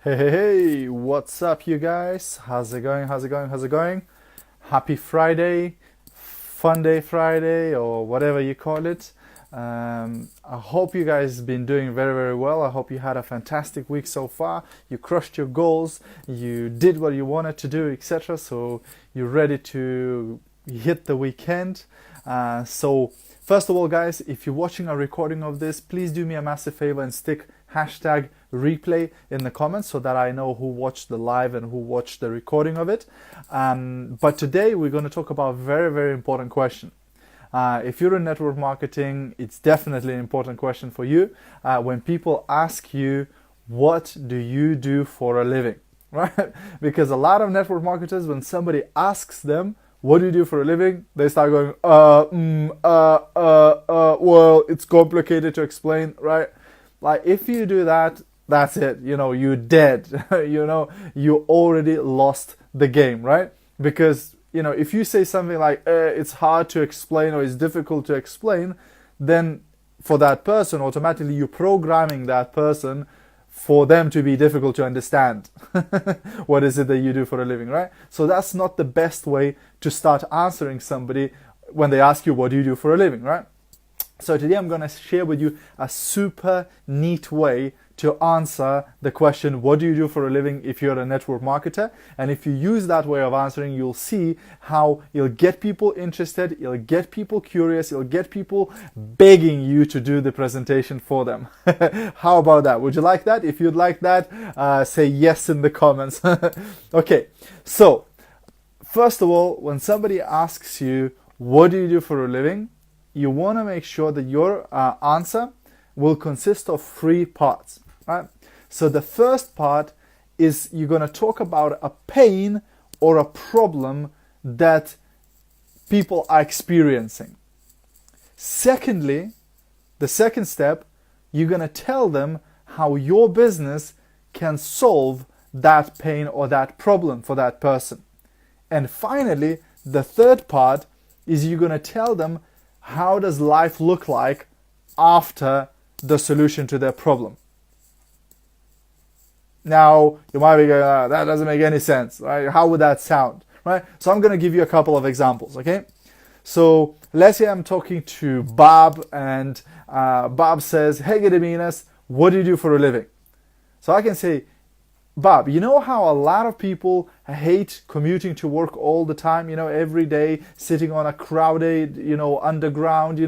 Hey, what's up, you guys? How's it going? How's it going? How's it going? Happy Friday, Fun Day Friday, or whatever you call it. I hope you guys been doing very, very well. I hope you had a fantastic week so far. You crushed your goals, you did what you wanted to do, etc. So you're ready to hit the weekend. First of all, guys, if you're watching a recording of this, please do me a massive favor and stick hashtag replay in the comments so that I know who watched the live and who watched the recording of it. But today we're going to talk about a very, very important question. If you're in network marketing, it's definitely an important question for you. When people ask you, what do you do for a living? Right? Because a lot of network marketers, when somebody asks them, what do you do for a living? They start going, well, it's complicated to explain, right? Like, if you do that, that's it. You're dead. You already lost the game, right? Because, if you say something like, it's hard to explain or it's difficult to explain, then for that person, automatically you're programming that person for them to be difficult to understand. What is it that you do for a living, right? So that's not the best way to start answering somebody when they ask you, what do you do for a living, right? So today I'm going to share with you a super neat way to answer the question, what do you do for a living, if you're a network marketer? And if you use that way of answering, you'll see how you'll get people interested, you'll get people curious, you'll get people begging you to do the presentation for them. How about that? Would you like that? If you'd like that, say yes in the comments. Okay, so first of all, when somebody asks you, what do you do for a living? You want to make sure that your answer will consist of three parts, right? So the first part is you're going to talk about a pain or a problem that people are experiencing. Secondly, the second step, you're going to tell them how your business can solve that pain or that problem for that person. And finally, the third part is you're going to tell them how does life look like after the solution to their problem. Now, you might be going, that doesn't make any sense, right? How would that sound, right? So I'm going to give you a couple of examples, okay? So let's say I'm talking to Bob, and Bob says, hey, Gediminas, what do you do for a living? So I can say, Bob, you know how a lot of people hate commuting to work all the time, every day, sitting on a crowded, underground,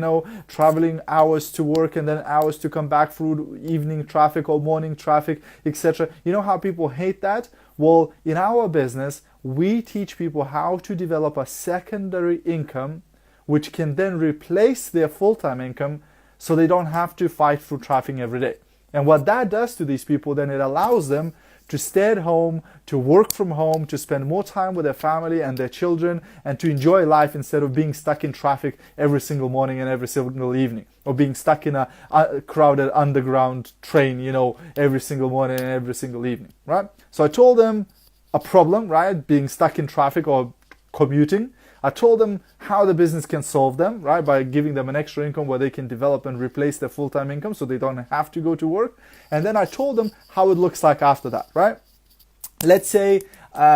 traveling hours to work and then hours to come back through evening traffic or morning traffic, etc. You know how people hate that? Well, in our business, we teach people how to develop a secondary income which can then replace their full-time income so they don't have to fight through traffic every day. And what that does to these people, then it allows them to stay at home, to work from home, to spend more time with their family and their children, and to enjoy life instead of being stuck in traffic every single morning and every single evening, or being stuck in a crowded underground train, every single morning and every single evening, right? So I told them a problem, right? Being stuck in traffic or commuting. I told them how the business can solve them, right? By giving them an extra income where they can develop and replace their full-time income so they don't have to go to work. And then I told them how it looks like after that, right? Let's say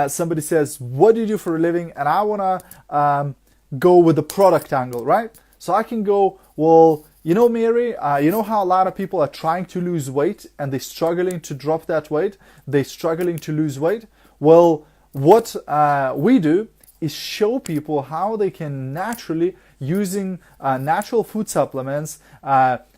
somebody says, what do you do for a living? And I want to go with the product angle, right? So I can go, well, Mary, you know how a lot of people are trying to lose weight and they're struggling to drop that weight? They're struggling to lose weight. Well, what we do is show people how they can naturally, using natural food supplements,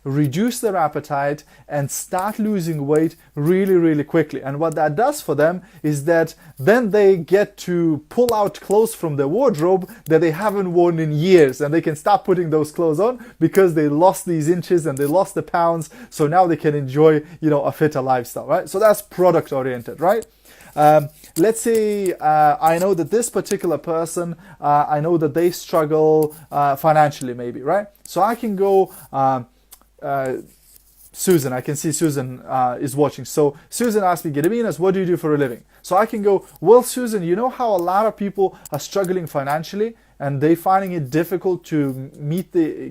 reduce their appetite and start losing weight really, really quickly. And what that does for them is that then they get to pull out clothes from their wardrobe that they haven't worn in years, and they can start putting those clothes on because they lost these inches and they lost the pounds. So now they can enjoy, a fitter lifestyle, right? So that's product oriented, right? Let's say I know that this particular person, I know that they struggle financially maybe, right? So I can go, Susan, I can see Susan is watching. So Susan asked me, Gediminas, what do you do for a living? So I can go, well, Susan, you know how a lot of people are struggling financially and they finding it difficult to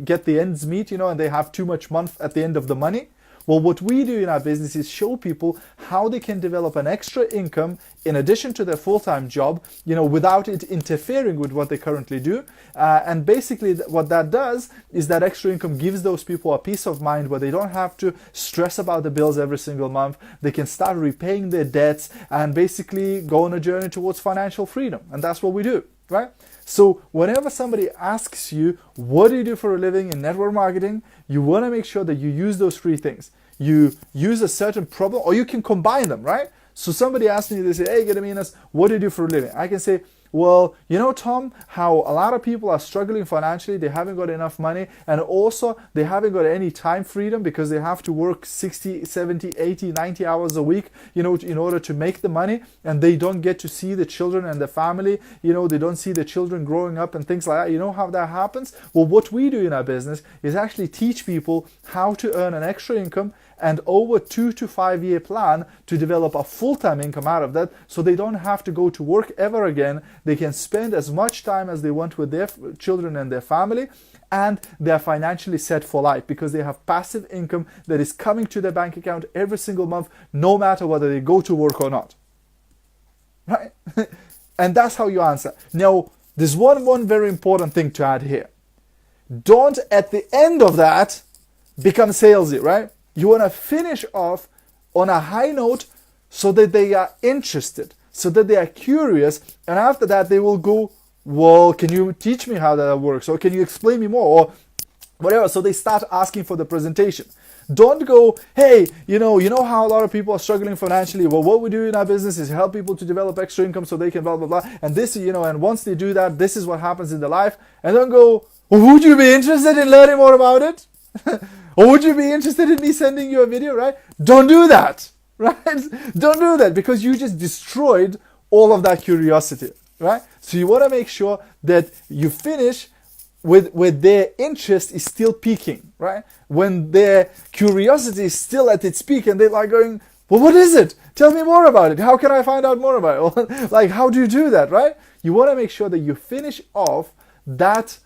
get the ends meet, and they have too much month at the end of the money? Well, what we do in our business is show people how they can develop an extra income in addition to their full-time job, without it interfering with what they currently do. And basically what that does is that extra income gives those people a peace of mind where they don't have to stress about the bills every single month. They can start repaying their debts and basically go on a journey towards financial freedom. And that's what we do, right? So whenever somebody asks you, what do you do for a living in network marketing? You want to make sure that you use those three things. You use a certain problem, or you can combine them, right? So somebody asks me, they say, hey, Gediminas, what do you do for a living? I can say, well, Tom, how a lot of people are struggling financially, they haven't got enough money, and also they haven't got any time freedom because they have to work 60, 70, 80, 90 hours a week, in order to make the money, and they don't get to see the children and the family, they don't see the children growing up and things like that. You know how that happens? Well, what we do in our business is actually teach people how to earn an extra income and over 2 to 5 year plan to develop a full-time income out of that, so they don't have to go to work ever again. They can spend as much time as they want with their children and their family, and they're financially set for life because they have passive income that is coming to their bank account every single month, no matter whether they go to work or not. Right? And that's how you answer. Now, there's one very important thing to add here. Don't, at the end of that, become salesy, right? You want to finish off on a high note so that they are interested, so that they are curious, and after that they will go, well, can you teach me how that works, or can you explain me more, or whatever. So they start asking for the presentation. Don't go, hey, you know how a lot of people are struggling financially. Well, what we do in our business is help people to develop extra income so they can blah, blah, blah. And this, and once they do that, this is what happens in their life. And don't go, well, would you be interested in learning more about it? Or would you be interested in me sending you a video, right? Don't do that, right? Don't do that, because you just destroyed all of that curiosity, right? So you want to make sure that you finish with their interest is still peaking, right? When their curiosity is still at its peak and they're like going, well, what is it? Tell me more about it. How can I find out more about it? Like, how do you do that, right? You want to make sure that you finish off that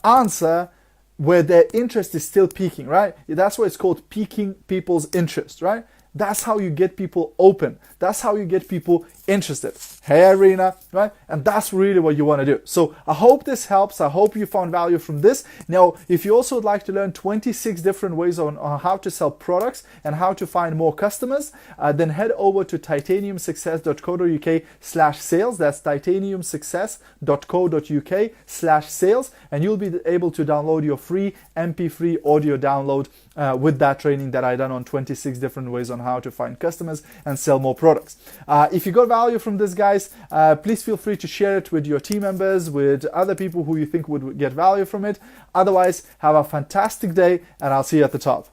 answer where their interest is still peaking, right? That's why it's called piquing people's interest, right? That's how you get people open. That's how you get people interested. Hey, Irina, right? And that's really what you want to do. So I hope this helps. I hope you found value from this. Now, if you also would like to learn 26 different ways on how to sell products and how to find more customers, then head over to titaniumsuccess.co.uk/sales. That's titaniumsuccess.co.uk/sales. And you'll be able to download your free MP3 audio download with that training that I done on 26 different ways on how to find customers and sell more products. If you got value from this, guys, please feel free to share it with your team members, with other people who you think would get value from it. Otherwise, have a fantastic day, and I'll see you at the top.